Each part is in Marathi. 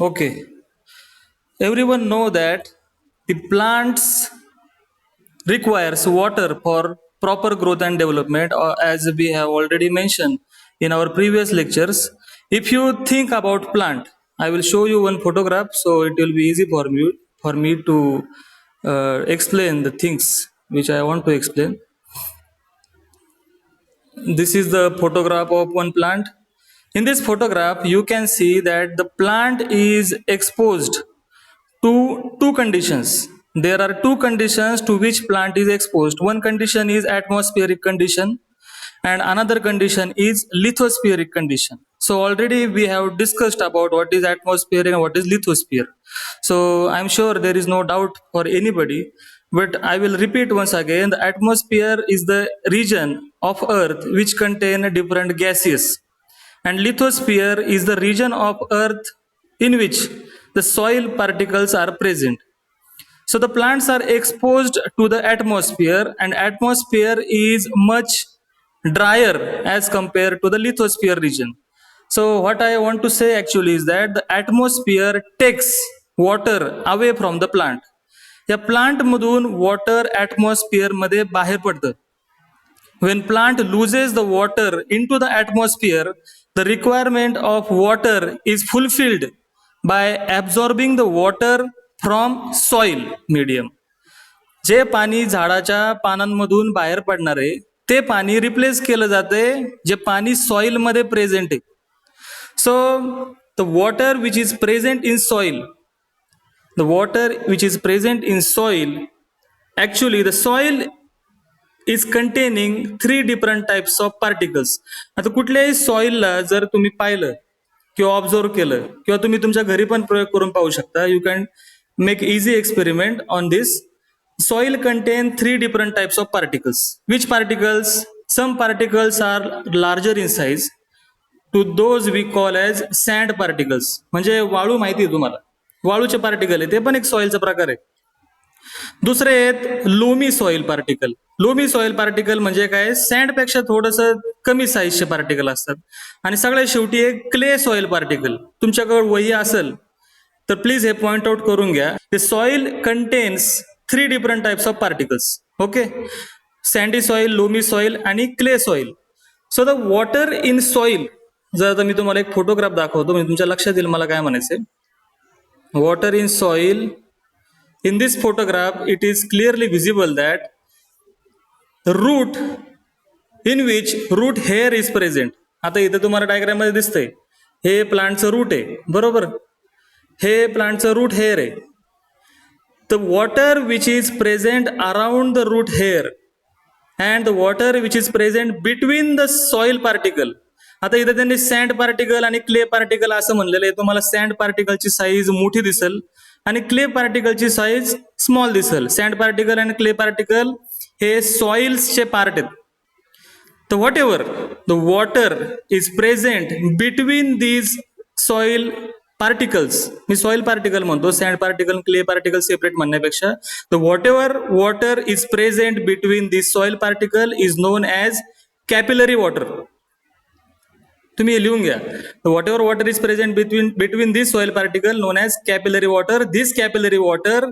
Okay, everyone know that the plants requires water for proper growth and development, or as we have already mentioned in our previous lectures. If you think about plant, I will show you one photograph, so it will be easy for me to explain the things which I want to explain. This is the photograph of one plant. In this photograph, you can see that the plant is exposed to two conditions. There are two conditions to which plant is exposed. One condition is atmospheric condition and another condition is lithospheric condition. So already we have discussed about what is atmosphere and what is lithosphere. So I'm sure there is no doubt for anybody, but I will repeat once again. The atmosphere is the region of earth which contain different gases, and lithosphere is the region of earth in which the soil particles are present. So the plants are exposed to the atmosphere, and atmosphere is much drier as compared to the lithosphere region. So what I want to say actually is that the atmosphere takes water away from the plant. या प्लांट मधून वॉटर ॲटमॉस्फिअर मध्ये बाहेर पडतं. When plant loses the water into the atmosphere, the requirement of water is fulfilled by absorbing the water from soil medium. जे पाणी झाडाच्या पानांमधून बाहेर पडणार आहे ते पाणी रिप्लेस केलं जाते जे पाणी सॉइल मध्ये प्रेझेंट आहे. So the water which is present in soil, the water which is present in soil, actually the soil is containing three different types of particles. आता कुठल्याही सॉइलला जर तुम्ही पाहिलं किंवा ऑब्झर्व केलं किंवा तुम्ही तुमच्या घरी पण प्रयोग करून पाहू शकता, you can make easy experiment on this. Soil contain three different types of particles. Which particles? Some particles are larger in size. To those we call as sand particles. म्हणजे वाळू माहिती आहे तुम्हाला, वाळूचे पार्टिकल आहे ते पण एक सॉइलचा प्रकार आहे. दुसरे आहेत loamy soil particle. Loamy soil particle म्हणजे काय, सँड पेक्षा थोडस कमी साईजचे पार्टिकल असतात. आणि सगळ्यात शेवटी एक क्ले सॉइल पार्टिकल. तुमच्याकडे वही असेल तर प्लीज हे पॉइंट आउट करून घ्या. The soil contains three different types of particles. Okay, sandy soil, loamy soil आणि clay soil. So the water in soil, जर आता मी तुम्हाला एक फोटोग्राफ दाखवतो म्हणजे तुमच्या लक्षात येईल मला काय म्हणायचंय. Water in soil, in this photograph it is clearly visible that the root in which root hair is present. आता इथे तुम्हाला डायग्राम मध्ये दिसतंय हे प्लांटचं रूट आहे, बरोबर, हे प्लांटचं रूट हेअर आहे. the water which is present around the root hair and the water which is present between the soil particle. आता इथे त्यांनी सँड पार्टिकल आणि क्ले पार्टिकल असं म्हणलेलं आहे. तुम्हाला सँड पार्टिकलची साईज मोठी दिसेल आणि क्ले पार्टिकलची साईज स्मॉल दिसेल. सँड पार्टिकल आणि क्ले पार्टिकल हे सॉइल्सचे पार्ट आहेत. तर whatever the water is present between these soil particles, मी सॉइल पार्टिकल म्हणतो, sand particle clay particle separate म्हणण्यापेक्षा, the whatever water is present between these soil particle is known as capillary water. तुम्ही हे लिहून घ्या. Whatever water is present between this soil particle known as capillary water. This capillary water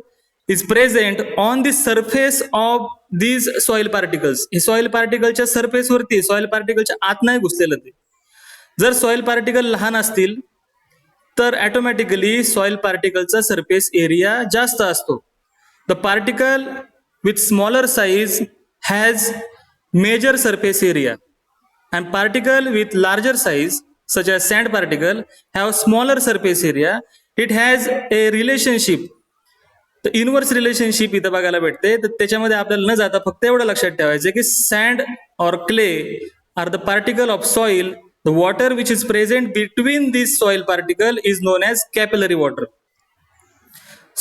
is present on the surface of these soil particles. हे सॉइल पार्टिकलच्या सरफेसवरती, सॉइल पार्टिकलच्या आत नाही घुसलेलं ते. जर सॉइल पार्टिकल लहान असतील तर ऑटोमॅटिकली सॉइल पार्टिकलचा सरफेस एरिया जास्त असतो. The particle with smaller size has major surface area and particle with larger size such as sand particle have smaller surface area. It has a relationship, the inverse relationship इथं बघायला भेटते. तर त्याच्यामध्ये आपल्याला न जाता फक्त एवढं लक्षात ठेवायचं की sand or clay are the particle of soil. The water which is present between these soil particle is known as capillary water.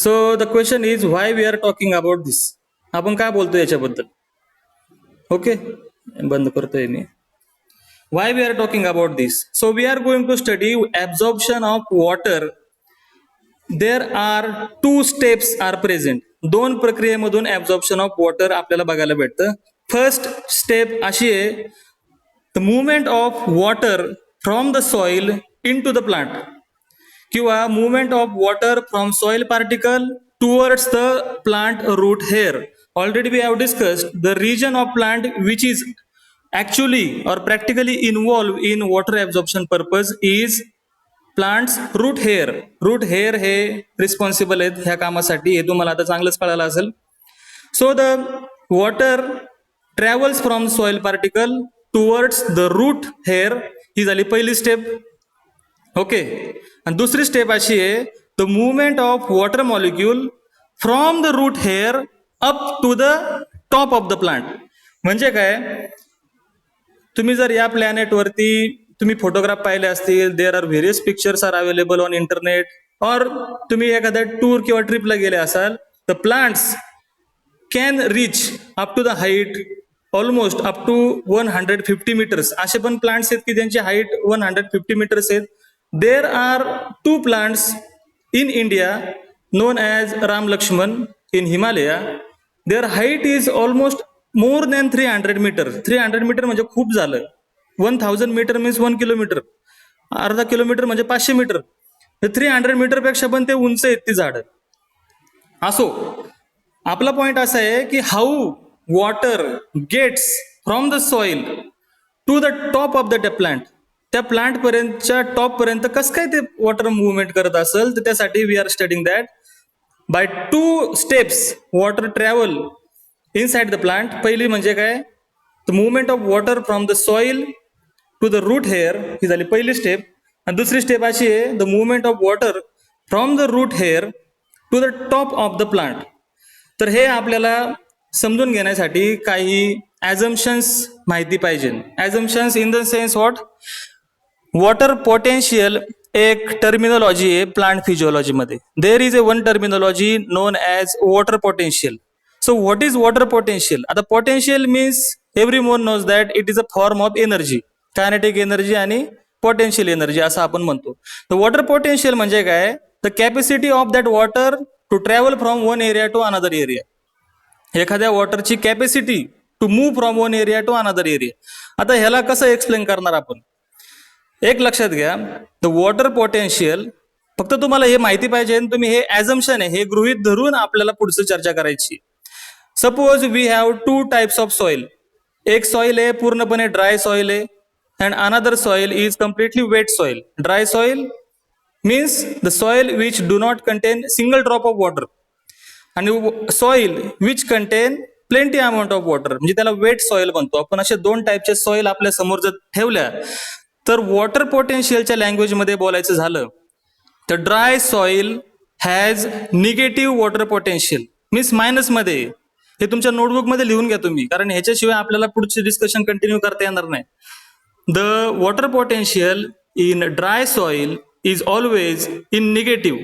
So the question is why we are talking about this. आपण काय बोलतो याच्याबद्दल. ओके, बंद करतोय मी. Why we are talking about this? So we are going to study absorption of water. There are two steps are present. दोन प्रक्रियेमधून absorption of water आपल्याला बघायला भेटतं. फर्स्ट स्टेप अशी आहे, the movement of water from the soil into the plant. किंवा movement of water from soil particle towards the plant root hair. Already we have discussed the reason of plant which is actually or practically involved in water absorption purpose is plants root hair. Root hair हे रिस्पॉन्सिबल आहेत ह्या कामासाठी, हे तुम्हाला आता चांगलंच कळालं असेल. So the water travels from soil particle towards the root hair, ही झाली पहिली स्टेप. ओके, आणि दुसरी स्टेप अशी आहे, the movement of water molecule from the root hair up to the top of the plant. म्हणजे काय, तुम्ही जर या प्लॅनेटवरती तुम्ही फोटोग्राफ पाहिले असतील, there are various pictures are available on internet, और तुम्ही एखाद्या टूर किंवा ट्रिपला गेले असाल, the plants can reach up to the height almost up to 150 metres. असे पण प्लांट्स आहेत की त्यांची हाईट 150 मीटर्स आहेत. There are 2 plants in India known as Ram Lakshman in Himalaya. Their height is almost more than 300 metre. 300 metre म्हणजे खूप झालं. 1000 मीटर मीन्स 1 किलोमीटर, अर्धा किलोमीटर म्हणजे 500 मीटर. 300 मीटर पेक्षा पण ते उंच आहेत ती झाडं. असो, आपला पॉइंट असा आहे की how water gets from the soil to the top of the plant. त्या प्लांट पर्यंतच्या टॉप पर्यंत कसं काय ते वॉटर मुवमेंट करत असेल, तर त्यासाठी we are studying that. By 2 steps water travel inside the plant. पहिली म्हणजे काय, the movement of water from the soil to the root hair, ही झाली पहिली स्टेप. आणि दुसरी स्टेप अशी आहे, the movement of water from the root hair to the top of the plant. तर हे आपल्याला समजून घेण्यासाठी काही ॲझम्पशन्स माहिती पाहिजे. Assumptions in the sense what, water potential एक टर्मिनॉलॉजी आहे प्लांट फिजिओलॉजीमध्ये. There is a one terminology known as water potential. So what is water potential? आता potential means everyone knows that it is a form of energy, kinetic energy आणि potential energy असं आपण म्हणतो. The water potential म्हणजे काय, the capacity of that water to travel from one area to another area. एखाद्या वॉटरची capacity to move from one area to another area. आता ह्याला कसं एक्सप्लेन करणार आपण, एक लक्षात घ्या, द वॉटर पोटेन्शियल, फक्त तुम्हाला हे माहिती पाहिजे, तुम्ही हे ॲझम्पशन आहे हे गृहीत धरून आपल्याला पुढचं चर्चा करायची. Suppose we have 2 types of soil. एक सॉइल आहे पूर्णपणे ड्राय सॉइल आहे, and another soil is completely wet soil. Dry soil means the soil which do not contain single drop of water, आणि soil which contain plenty amount of water, म्हणजे त्याला वेट सॉइल म्हणतो आपण. असे 2 टाईपचे सॉइल आपल्या समोर जर ठेवल्या, तर वॉटर पोटेन्शियलच्या लँग्वेजमध्ये बोलायचं झालं तर dry soil has negative water potential, means मायनसमध्ये. हे तुमच्या नोटबुकमध्ये लिहून घ्या तुम्ही, कारण ह्याच्याशिवाय आपल्याला पुढचे डिस्कशन कंटिन्यू करता येणार नाही. The water potential in dry soil is always in negative,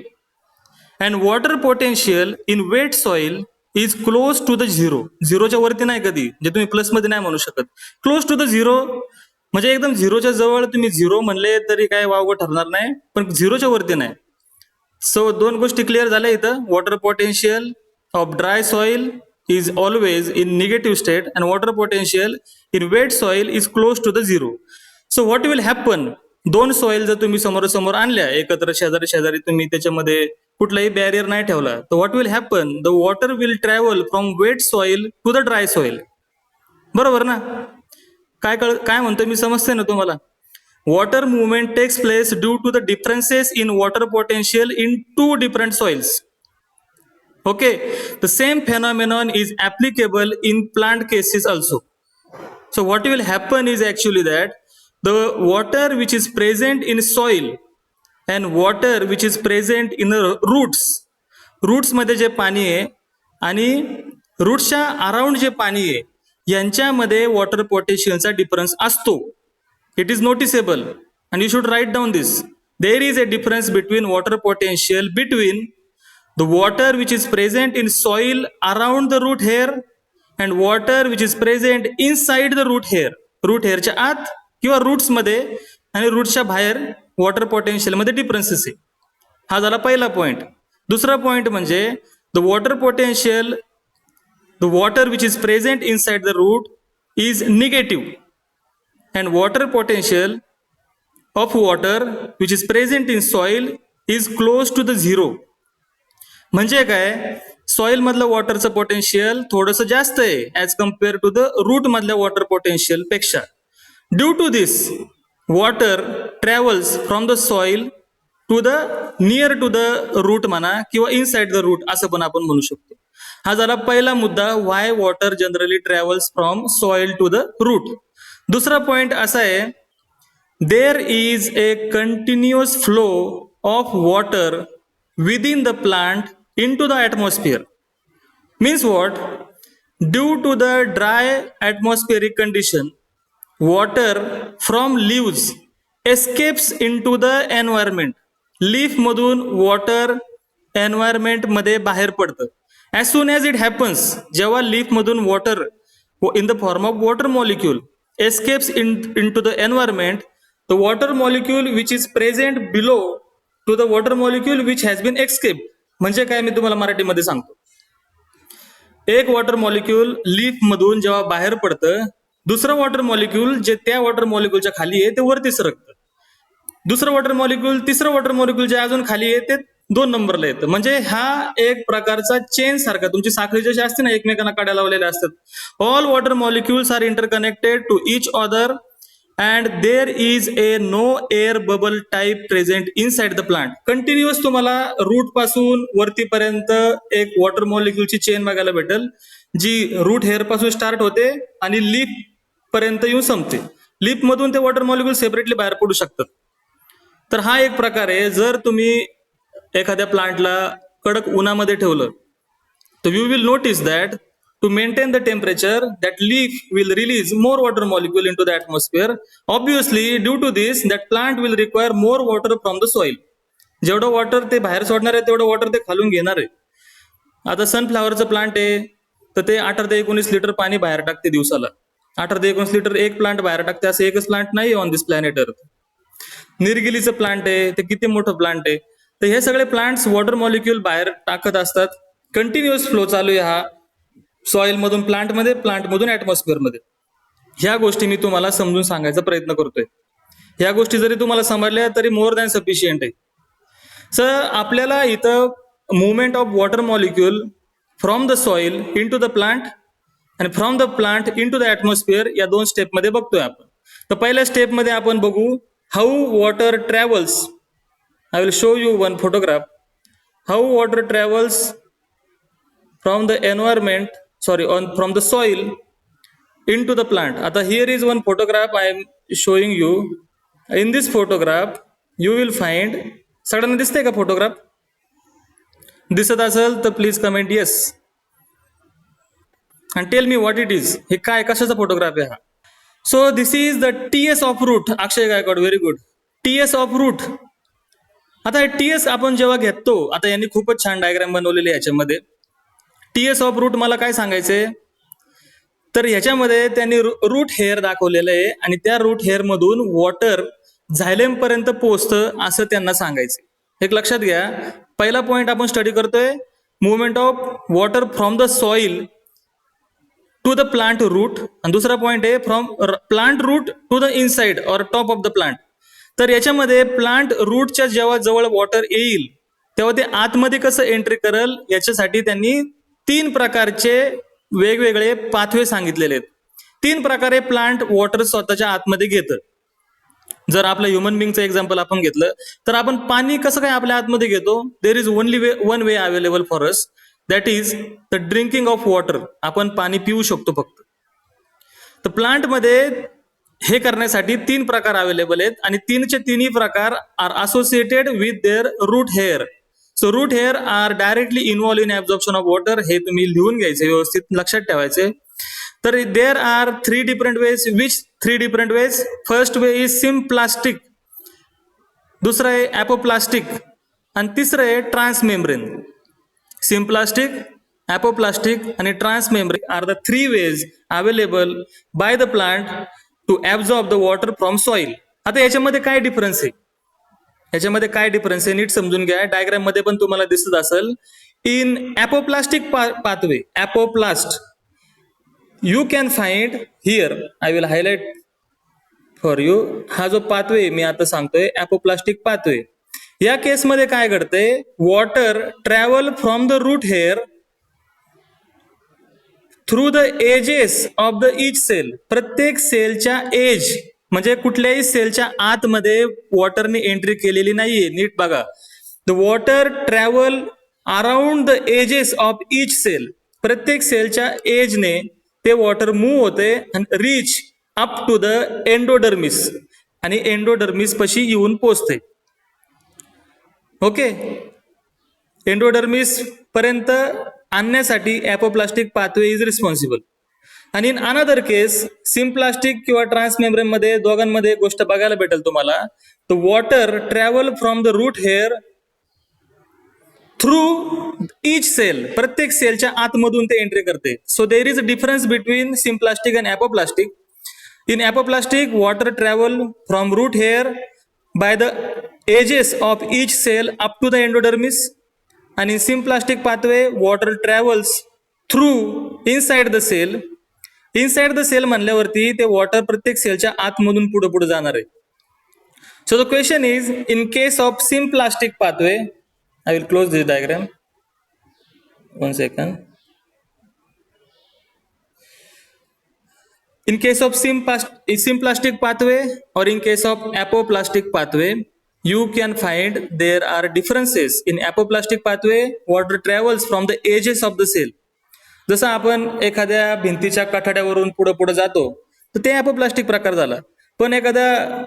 and water potential in wet soil is close to the zero. झिरोच्या वरती नाही कधी, जे तुम्ही प्लसमध्ये नाही म्हणू शकत. क्लोज टू द झिरो म्हणजे एकदम झिरोच्या जवळ. तुम्ही झिरो म्हणले तरी काय वावगं ठरणार नाही, पण झिरोच्या वरती नाही. सो 2 गोष्टी क्लिअर झाल्या इथं. Water potential of dry soil is always in negative state and water potential in wet soil is close to the zero. So what will happen, 2 soil जर तुम्ही समोरासमोर आणल्या एकत्र शेजारी शेजारी, तुम्ही त्याच्यामध्ये कुठलाही बॅरियर नाही ठेवला, तर what will happen, the water will travel from wet soil to the dry soil. बरोबर ना? काय म्हणतो मी, समजते ना तुम्हाला? Water movement takes place due to the differences in water potential in 2 different soils. Okay, the same phenomenon is applicable in plant cases also. So what will happen is actually that the water which is present in soil and water which is present in the roots मध्ये जे पाणी आहे आणि रूट्सच्या अराउंड जे पाणी आहे, यांच्यामध्ये वॉटर पोटेन्शियलचा डिफरन्स असतो. It is noticeable and you should write down this. There is a difference between water potential between the water which is present in soil around the root hair and water which is present inside the root hair. Root हेअरच्या आत किंवा रूट्स मध्ये आणि रूट्सच्या बाहेर वॉटर पोटेन्शियल मध्ये डिफरन्सेस आहे. हा झाला पहिला पॉइंट. दुसरा पॉइंट म्हणजे the water potential, the water which is present inside the root is negative and water potential of water which is present in soil is close to the zero. म्हणजे काय, सॉइल मधलं वॉटरचं पोटेन्शियल थोडंसं जास्त आहे as compare to the root मधल्या वॉटर पोटेन्शियल पेक्षा. Due to this water travels from the soil to the near to the root म्हणा किंवा इनसाइड द रूट असं पण आपण म्हणू शकतो. हा झाला पहिला मुद्दा, why water generally travels from soil to the root. दुसरा पॉइंट असा आहे, there is a continuous flow of water within the plant into the atmosphere. Means what? Due to the dry atmospheric condition, water from leaves escapes into the environment. Leaf मधून वॉटर एन्व्हायरमेंट मध्ये बाहेर पडतं. As soon as it happens, जेव्हा लीफ मधून water in the form of water molecule escapes into the environment, the water molecule which is present below to the water molecule which has been escaped. म्हणजे काय, मी तुम्हाला मराठीमध्ये सांगतो. एक वॉटर मॉलिक्यूल लीफ मधून जेव्हा बाहेर पडतं, दुसरं वॉटर मॉलिक्यूल जे त्या वॉटर मॉलिक्यूलच्या खाली आहे ते वरती सरकतं. दुसरं वॉटर मॉलिक्यूल तिसरं वॉटर मॉलिक्यूल जे अजून खाली आहे ते 2 नंबरला येतं. म्हणजे हा एक प्रकारचा चेन सारखा, तुमची साखळी जशी असते ना एकमेकांना काड्या लावलेल्या असतात. All water molecules are interconnected to each other and there is a no air bubble type present inside the plant. Continuous तुम्हाला रूट पासून वरतीपर्यंत एक वॉटर मॉलिक्युलची चेन बघायला भेटेल, जी रूट हेअर पासून स्टार्ट होते आणि लीफ पर्यंत येऊन संपते. लीफ मधून ते वॉटर मॉलिक्युल सेपरेटली बाहेर पडू शकतात. तर हा एक प्रकार आहे. जर तुम्ही एखाद्या प्लांटला कडक उन्हामध्ये ठेवलं तर you will notice that to maintain the temperature that leaf will release more water molecule in to the atmosphere. Obviously due to this that plant will require more water from the soil. जेवढं वॉटर ते बाहेर सोडणार आहे तेवढं वॉटर ते खालून घेणार आहे. आता सनफ्लावरचं प्लांट आहे तर ते 18 ते 19 लिटर पाणी बाहेर टाकते दिवसाला. 18 ते 19 लिटर एक प्लांट बाहेर टाकते, असं एकच प्लांट नाही ऑन दिस प्लॅनेट अर्थ. निर्गिलीचं प्लांट आहे ते किती मोठं प्लांट आहे. तर हे सगळे प्लांट्स वॉटर मॉलिक्युल बाहेर टाकत असतात. कंटिन्युअस फ्लो चालू आहे हा सॉइल मधून प्लांटमध्ये, प्लांट मधून ऍटमॉस्फिअर मध्ये. ह्या गोष्टी मी तुम्हाला समजून सांगायचा प्रयत्न करतोय. ह्या गोष्टी जरी तुम्हाला समजल्या तरी मोर दॅन सफिशियंट आहे. सर आपल्याला इथं movement of water molecule from the soil in to the plant आणि from the plant in to the atmosphere या 2 स्टेपमध्ये बघतोय आपण. तर पहिल्या स्टेपमध्ये आपण बघू how water travels. I will show you one photograph. How water travels from the environment, from the soil into the plant. आता here is one photograph I am showing you. In this photograph, you will find. सगळ्यांना दिसतंय का फोटोग्राफ? दिसत असेल तर please comment yes and tell me what it is. हे काय, कशाचा फोटोग्राफ आहे हा? So this is the TS of root. Akshay Gaikwad, very good. TS of root. आता टीएस आपण जेव्हा घेतो, आता यांनी खूपच छान डायग्राम बनवलेली आहे याच्यामध्ये. टीएस ऑफ रूट मला काय सांगायचंय, तर ह्याच्यामध्ये त्यांनी रूट हेअर दाखवलेलं आहे आणि त्या रूट हेअर मधून वॉटर झायलेम पर्यंत पोहोचतं असं त्यांना सांगायचंय. एक लक्षात घ्या, पहिला पॉइंट आपण स्टडी करतोय movement of water from the soil to the plant root, आणि दुसरा पॉइंट आहे from plant root to the inside or top of the plant. तर याच्यामध्ये प्लांट रूटच्या जेव्हा जवळ वॉटर येईल तेव्हा ते आतमध्ये कसं एंट्री करेल याच्यासाठी त्यांनी 3 प्रकारचे वेगवेगळे पाथवे सांगितलेले आहेत. 3 प्रकारे प्लांट वॉटर स्वतःच्या आतमध्ये घेतं. जर आपलं ह्युमन बिंगचं एक्झाम्पल आपण घेतलं तर आपण पाणी कसं काय आपल्या आतमध्ये घेतो. There is only one way available for us, that is the drinking of water. आपण पाणी पिऊ शकतो फक्त. तर प्लांटमध्ये हे करण्यासाठी 3 प्रकार अवेलेबल आहेत आणि 3चे 3ही प्रकार are associated with their root hair. So root hair are directly involve in absorption of water. हे तुम्ही लिहून घ्यायचे, व्यवस्थित लक्षात ठेवायचे. तर there are 3 different ways. Which 3 different ways? First way is symplastic, दुसरं आहे ॲपोप्लास्टिक आणि तिसरं आहे ट्रान्समेम्ब्रेन. सिम्प्लास्टिक, ॲपोप्लास्टिक आणि transmembrane are the 3 ways available by the plant to absorb the water from soil. आता याच्यामध्ये काय डिफरन्स आहे, याच्यामध्ये काय डिफरन्स आहे नीट समजून घ्या. डायग्राम मध्ये पण तुम्हाला दिसत असेल. In apoplastic pathway, apoplast, you can find here, I will highlight for you. हा जो पाथवे मी आता सांगतोय ॲपोप्लास्टिक पाथवे, या केसमध्ये काय घडते, water travel from the root hair through the edges of the each cell. प्रत्येक सेलच्या एज म्हणजे कुठल्याही सेलच्या आतमध्ये वॉटरने एंट्री केलेली नाहीये. नीट बघा. The water travel around the edges of each cell. प्रत्येक सेलच्या एजने ते वॉटर मूव्ह होते आणि reach up to the endodermis आणि एंडोडर्मिस पशी येऊन पोचते. ओके. एंडोडर्मिस पर्यंत आणण्यासाठी ॲपोप्लास्टिक पाथवे इज रिस्पॉन्सिबल. आणि इन अनदर केस सिम्प्लास्टिक किंवा ट्रान्समेम्ब्रेन मध्ये दोघांमध्ये गोष्ट बघायला भेटेल तुम्हाला. The water travel from the root hair through each cell. प्रत्येक सेलच्या आतमधून ते एंट्री करते. So there is a difference between symplastic and apoplastic. In apoplastic water travel from root hair by the edges of each cell up to the endodermis, and in symplastic pathway water travels through inside the cell. inside the cell म्हणल्यावरती ते वॉटर प्रत्येक सेलच्या आतमधून पुढे पुढे जाणार आहे. So the question is, in case of symplastic pathway, I will close this diagram. One second. In case of symplastic pathway or in case of apoplastic pathway, you can find there are differences. In apoplastic pathway, water travels from the edges of the cell. जसं आपण एखाद्या भिंतीच्या काठाड्यावरून पुढे पुढे जातो तर ते ॲपोप्लास्टिक प्रकार झाला. पण एखाद्या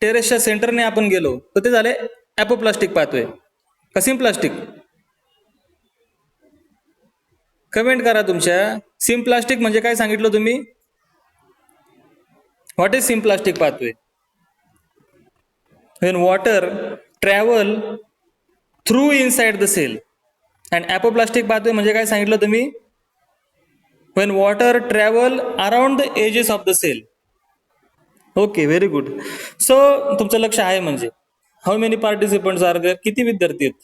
टेरेसच्या सेंटरने आपण गेलो तर ते झाले ॲपोप्लास्टिक पाथवे का सिम्प्लास्टिक. कमेंट करा तुमच्या. सिम्प्लास्टिक म्हणजे काय सांगितलं तुम्ही? What is symplastic pathway? When water travel through inside the cell. And apoplastic pathway म्हणजे काय सांगितलं तुम्ही? When water travel around the edges of the cell. Okay, very good. So तुमचं लक्ष आहे म्हणजे. How many participants are there? किती विद्यार्थी आहेत?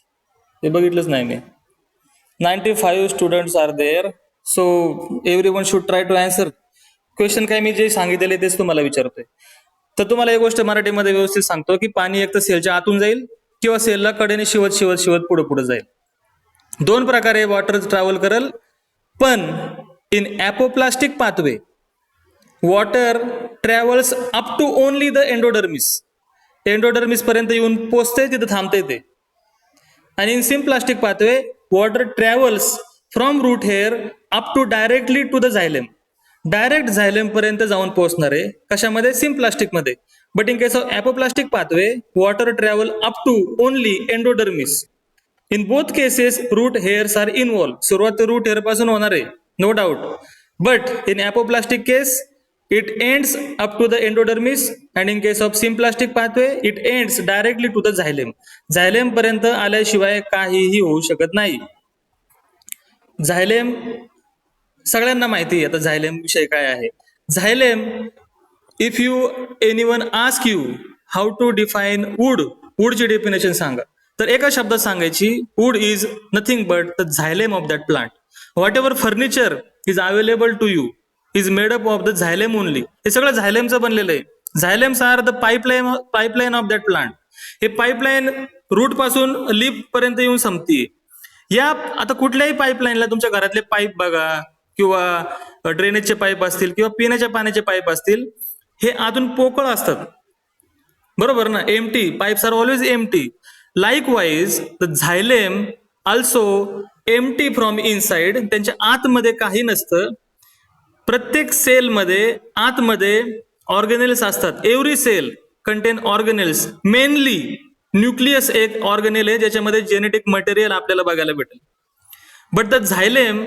ते बघितलंच नाही मी. 95 students are there. So everyone should try to answer. Question काय मी जे सांगितलेले तेच तुम्हाला विचारतोय. तर तुम्हाला एक गोष्ट मराठीमध्ये व्यवस्थित सांगतो की पाणी एक तर सेलच्या आतून जाईल किंवा सेलला कडेने शिवत शिवत शिवत पुढे पुढे जाईल. दोन प्रकारे वॉटर ट्रॅव्हल करेल. पण in apoplastic pathway water travels up to only the endodermis. Endodermis पर्यंत येऊन पोचते, तिथं थांबते ते. आणि in symplastic pathway water travels from root hair up to directly to the xylem. Direct xylem पर्यंत जाऊन पोहोचणार आहे. कशामध्ये? सिम्प्लास्टिक मध्ये. But in case of apoplastic pathway water travel up to only endodermis. In both cases root hairs are involve. सुरुवात रूट हेअर पासून होणार आहे, no doubt. But in apoplastic case it ends up to the endodermis and in case of symplastic pathway it ends directly to the xylem. Xylem पर्यंत आल्याशिवाय काहीही होऊ शकत नाही. झायलेम सगळ्यांना माहिती आहे आता झायलेम विषय काय आहे. Xylem, if you anyone ask you how to define wood, वूडची डेफिनेशन सांगा, तर एका शब्दात सांगायची, wood is nothing but the xylem of that plant. Whatever furniture is available to you is made up of the xylem only. हे सगळं झायलेमचं बनलेलं आहे. Xylems are the pipeline of that plant. हे पाईपलाईन रूट पासून लीफ पर्यंत येऊन संपतीये. या आता कुठल्याही पाईपलाईनला तुमच्या घरातले पाईप बघा किंवा ड्रेनेजचे पाईप असतील किंवा पिण्याच्या पाण्याचे पाईप असतील, हे आतून पोकळ असतात, बरोबर ना? Empty pipes are always empty. Likewise the xylem also empty from inside. त्यांच्या आतमध्ये काही नसतं. प्रत्येक सेलमध्ये आतमध्ये ऑर्गेनेल्स असतात. Every cell contain organelles. Mainly nucleus एक ऑर्गेनेल आहे ज्याच्यामध्ये जेनेटिक मटेरियल आपल्याला बघायला भेटेल. But the xylem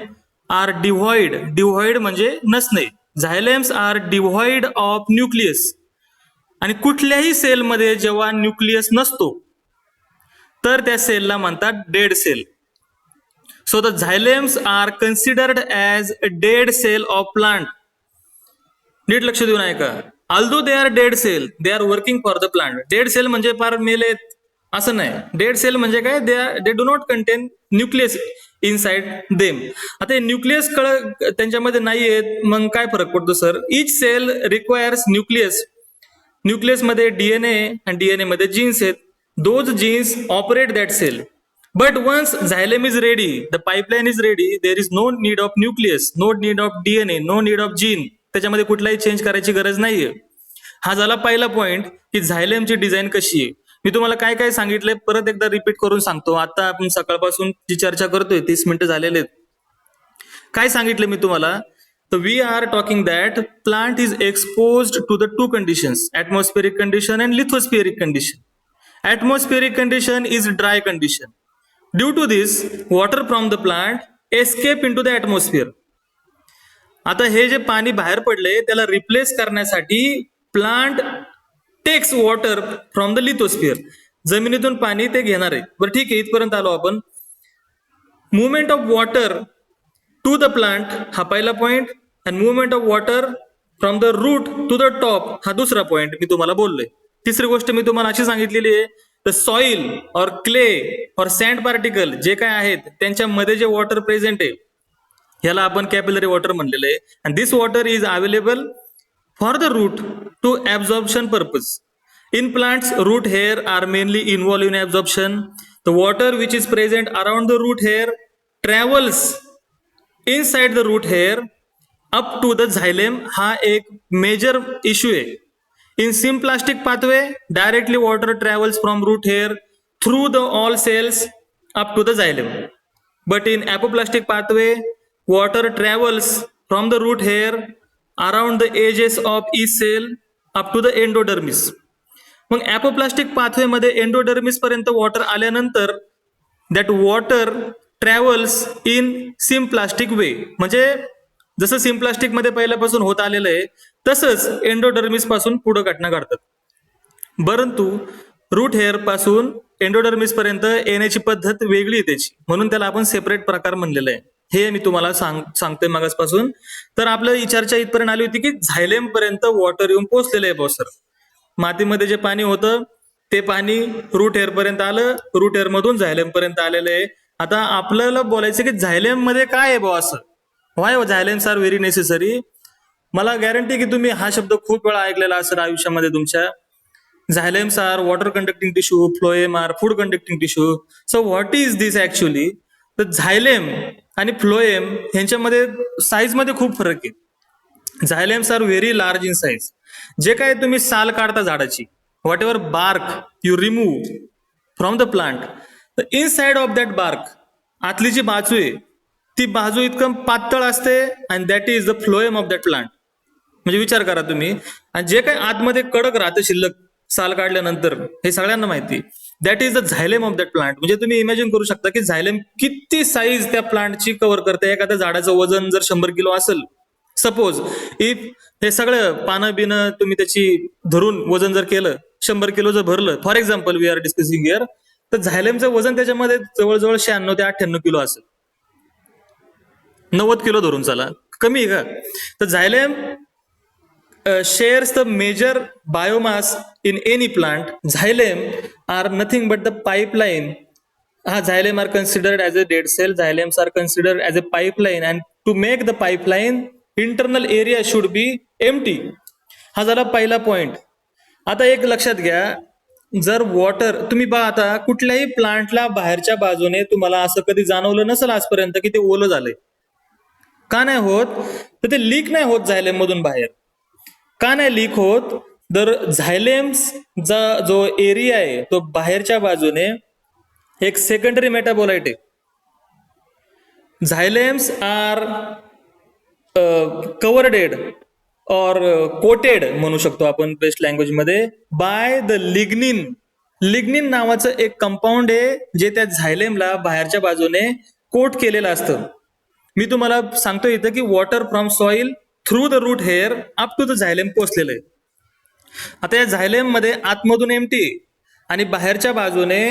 are devoid. Devoid म्हणजे नसणे. Xylems are devoid of nucleus. आणि कुठल्याही सेलमध्ये जेव्हा न्यूक्लियस नसतो तर त्या सेलला म्हणतात dead cell. So the xylems are considered as a dead cell of plant. नीट लक्ष देऊन ऐका. Although they are dead cell, they are working for the plant. Dead cell म्हणजे फार मेलेत असं नाही. डेड सेल म्हणजे काय? They do not contain nucleus inside them. आता न्यूक्लियस त्यांच्यामध्ये नाहीयेत, मग काय फरक पडतो sir? Each cell requires nucleus. Nucleus मध्ये डीएनए आणि डीएनए मध्ये जीन्स आहेत. those genes operate that cell. But once xylem is ready, the pipeline is ready, there is no need of nucleus, no need of DNA, no need of gene. त्याच्यामध्ये कुठलाही चेंज करायची गरज नाहीये. हा झाला पहिला पॉइंट की झायलेमची डिझाईन कशी आहे. मी तुम्हाला काय काय सांगितलंय परत एकदा रिपीट करून सांगतो. आता आपण सकाळपासून जी चर्चा करतोय 30 मिनिटं झालेले आहेत. काय सांगितलं मी तुम्हाला, तर we are talking that plant is exposed to the two conditions, atmospheric condition and lithospheric condition. Atmospheric condition is dry condition. Due to this, water from the plant escape into the atmosphere. आता हे जे पाणी बाहेर पडले त्याला रिप्लेस करण्यासाठी plant takes water from the lithosphere. जमिनीतून पाणी ते घेणार आहे. बरं ठीक आहे, इथपर्यंत आलो आपण. Movement of water to the plant हा पहिला point, and movement of water from the root to the top हा दुसरा पॉइंट मी तुम्हाला बोललोय. तिसरी गोष्ट मी तुम्हाला अशी सांगितलेली आहे, द सॉइल और क्ले और सँड पार्टिकल जे काय आहेत त्यांच्यामध्ये जे वॉटर प्रेझेंट आहे ह्याला आपण कॅपिलरी वॉटर म्हणलेलं आहे. And this water is available for the root to absorption purpose. In plants, root hair are mainly involved in absorption. The water which is present around the root hair travels inside the root hair up to the xylem. हा एक major issue आहे. In symplastic pathway, directly water travels from root hair through the all cells up to the xylem. But in apoplastic pathway, water travels from the root hair around the edges of each cell up to the endodermis. मग ॲपोप्लास्टिक पाथवेमध्ये एंडोडर्मिस पर्यंत वॉटर आल्यानंतर that water travels in symplastic way. म्हणजे जसं सिम्प्लास्टिक मध्ये पहिल्यापासून होत आलेलं आहे तसंच एंडोडर्मिस पासून पुढं घटना घडतात. परंतु रूट हेअर पासून एंडोडर्मिस पर्यंत येण्याची पद्धत वेगळी आहे त्याची, म्हणून त्याला आपण सेपरेट प्रकार म्हणलेला आहे. हे मी तुम्हाला सांगतोय मागासपासून. तर आपलं चर्चा इथपर्यंत आली होती की झायलेम पर्यंत वॉटर येऊन पोहोचलेलं आहे बॉसर. मातीमध्ये जे पाणी होतं ते पाणी रूट हेअर पर्यंत आलं, रूट हेअर मधून झायलेम पर्यंत आलेलं आहे. आता आपल्याला बोलायचं की झायलेम मध्ये काय आहे बॉ असं. व्हाय झायलेम्स आर व्हेरी नेसेसरी. मला गॅरंटी की तुम्ही हा शब्द खूप वेळा ऐकलेला असेल आयुष्यामध्ये तुमच्या. Xylems are water conducting tissue, phloem are food conducting tissue. So what is this actually. तर झायलेम आणि फ्लोएम ह्यांच्यामध्ये साईज मध्ये खूप फरक आहे. Xylems are very large in size. जे काय तुम्ही साल काढता झाडाची, whatever bark you remove from the plant, inside of that bark आतली जी बाजू आहे ती बाजू इतकं पातळ असते and that is the phloem of that plant. म्हणजे विचार करा तुम्ही, आणि जे काही आतमध्ये कडक राहतं शिल्लक साल काढल्यानंतर हे सगळ्यांना माहिती, that is the xylem of that plant. म्हणजे तुम्ही इमॅजिन करू शकता की झायलेम किती साईज त्या प्लांटची कव्हर करते. एखाद्या झाडाचं वजन जर 100 किलो असेल सपोज, इफ हे सगळं पानं बिनं तुम्ही त्याची धरून वजन जर केलं 100 किलो जर भरलं, for example we are discussing here, तर झायलेमचं वजन त्याच्यामध्ये जवळजवळ 96 ते 98 किलो असेल. 90 किलो धरून चला, कमी आहे का. तर झायलेम shares the major biomass in any plant. Xylem are nothing but the pipeline. Xylem are considered as a dead cell. Xylems are considered as a pipeline, and to make the pipeline, internal area should be empty. हा झाला पहिला पॉइंट. आता एक लक्षात घ्या, जर वॉटर तुम्ही बघा, आता कुठल्याही प्लांटला बाहेरच्या बाजूने तुम्हाला असं कधी जाणवलं नसेल आजपर्यंत की ते ओलं झालंय. का नाही होत, तर ते लीक नाही होत झायलेम मधून बाहेर. का नाही लीक होत, तर झायलेम्सचा जो एरिया आहे तो बाहेरच्या बाजूने एक सेकंडरी मेटाबोलाइट आहे. झायलेम्स आर कव्हर्डेड और कोटेड म्हणू शकतो आपण बेस्ट लँग्वेज मध्ये बाय द लिग्निन. लिग्निन नावाचं एक कंपाऊंड आहे जे त्या झायलेमला बाहेरच्या बाजूने कोट केलेलं असतं. मी तुम्हाला सांगतो इथं की water from soil through the root hair up to the xylem पोचलेलं आहे. आता या झायलेम मध्ये आतमधून एम्प्टी आणि बाहेरच्या बाजूने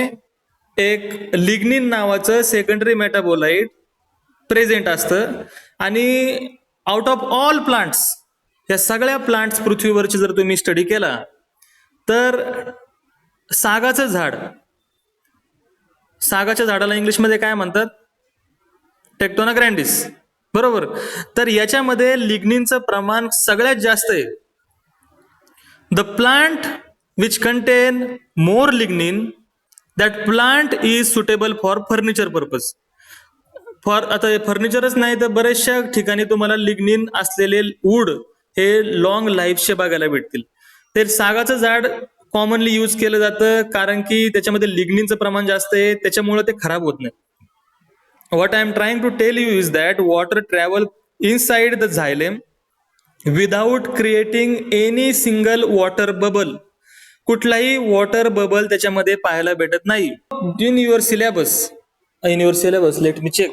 एक लिग्निन नावाचं सेकंडरी मेटाबोलाइट प्रेझेंट असतं. आणि आउट ऑफ ऑल प्लांट्स, या सगळ्या प्लांट्स पृथ्वीवरची जर तुम्ही स्टडी केला तर सागाचं झाड, सागाच्या झाडाला इंग्लिशमध्ये काय म्हणतात, टेक्टोना ग्रँडिस, बरोबर. तर याच्यामध्ये लिग्निनचं प्रमाण सगळ्यात जास्त आहे. The plant which contain more lignin That plant is suitable for furniture purpose. आता फर्निचरच नाही तर बऱ्याचशा ठिकाणी तुम्हाला लिग्निन असलेले वूड हे लॉंग लाईफचे बघायला भेटतील. ते सागाचं झाड कॉमनली यूज केलं जातं कारण की त्याच्यामध्ये लिग्निनचं प्रमाण जास्त आहे, त्याच्यामुळे ते खराब होत नाही. What I am trying to tell you is that water travel inside the xylem without creating any single water bubble. कुठलाही वॉटर बबल त्याच्यामध्ये पाहायला भेटत नाही. In your syllabus let me check.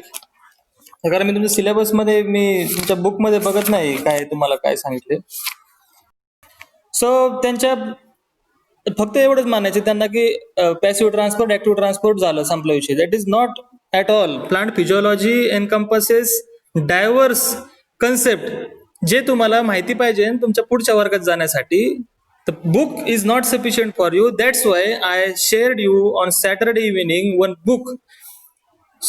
कारण मी तुमच्या सिलेबस मध्ये मी तुमच्या बुक मध्ये बघत नाही काय तुम्हाला काय सांगितले. सो त्यांच्या फक्त एवढंच मानायचे त्यांना की पॅसिव्ह ट्रान्सपोर्ट ऍक्टिव्ह ट्रान्सपोर्ट झालं, संपला विषय. That is not at all. Plant physiology encompasses diverse concept जे तुम्हाला माहिती पाहिजे तुमच्या पुढच्या वर्गात जाण्यासाठी. The book is not sufficient for you. That's why I shared you on Saturday evening one book.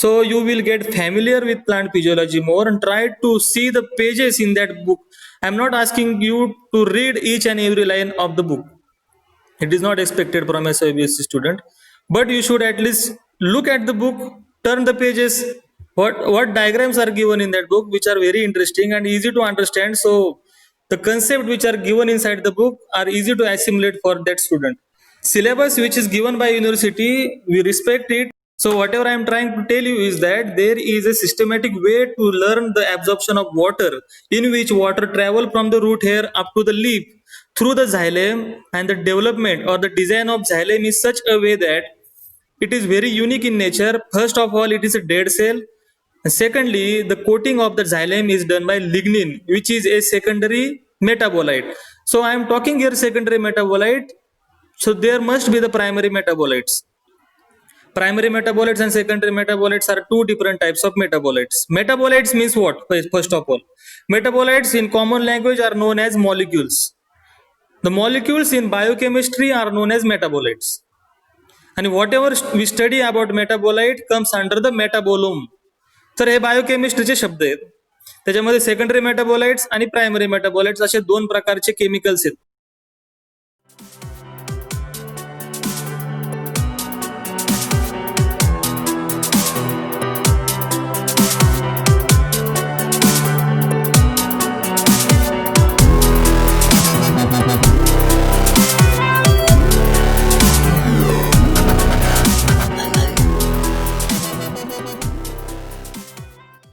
So you will get familiar with plant physiology more and try to see the pages in that book. I'm not asking you to read each and every line of the book. It is not expected from a CBSE student. But you should at least look at the book, turn the pages. What diagrams are given in that book, which are very interesting and easy to understand. So the concepts which are given inside the book are easy to assimilate for that student. Syllabus which is given by university, we respect it. So whatever I am trying to tell you is that there is a systematic way to learn the absorption of water, in which water travel from the root hair up to the leaf through the xylem, and the development or the design of xylem is such a way that it is very unique in nature. First of all, it is a dead cell. And secondly, the coating of the xylem is done by lignin, which is a secondary metabolite. So I am talking here secondary metabolite. So there must be the primary metabolites. Primary metabolites and secondary metabolites are two different types of metabolites. Metabolites means what? First of all, metabolites in common language are known as molecules. The molecules in biochemistry are known as metabolites. And whatever we study about metabolite comes under the metabolome. तर हे बायोकेमिस्ट्रीचे शब्द आहेत. त्याच्यामध्ये सेकंडरी मेटाबोलाइट्स आणि प्रायमरी मेटाबोलाइट्स असे दोन प्रकारचे केमिकल्स आहेत.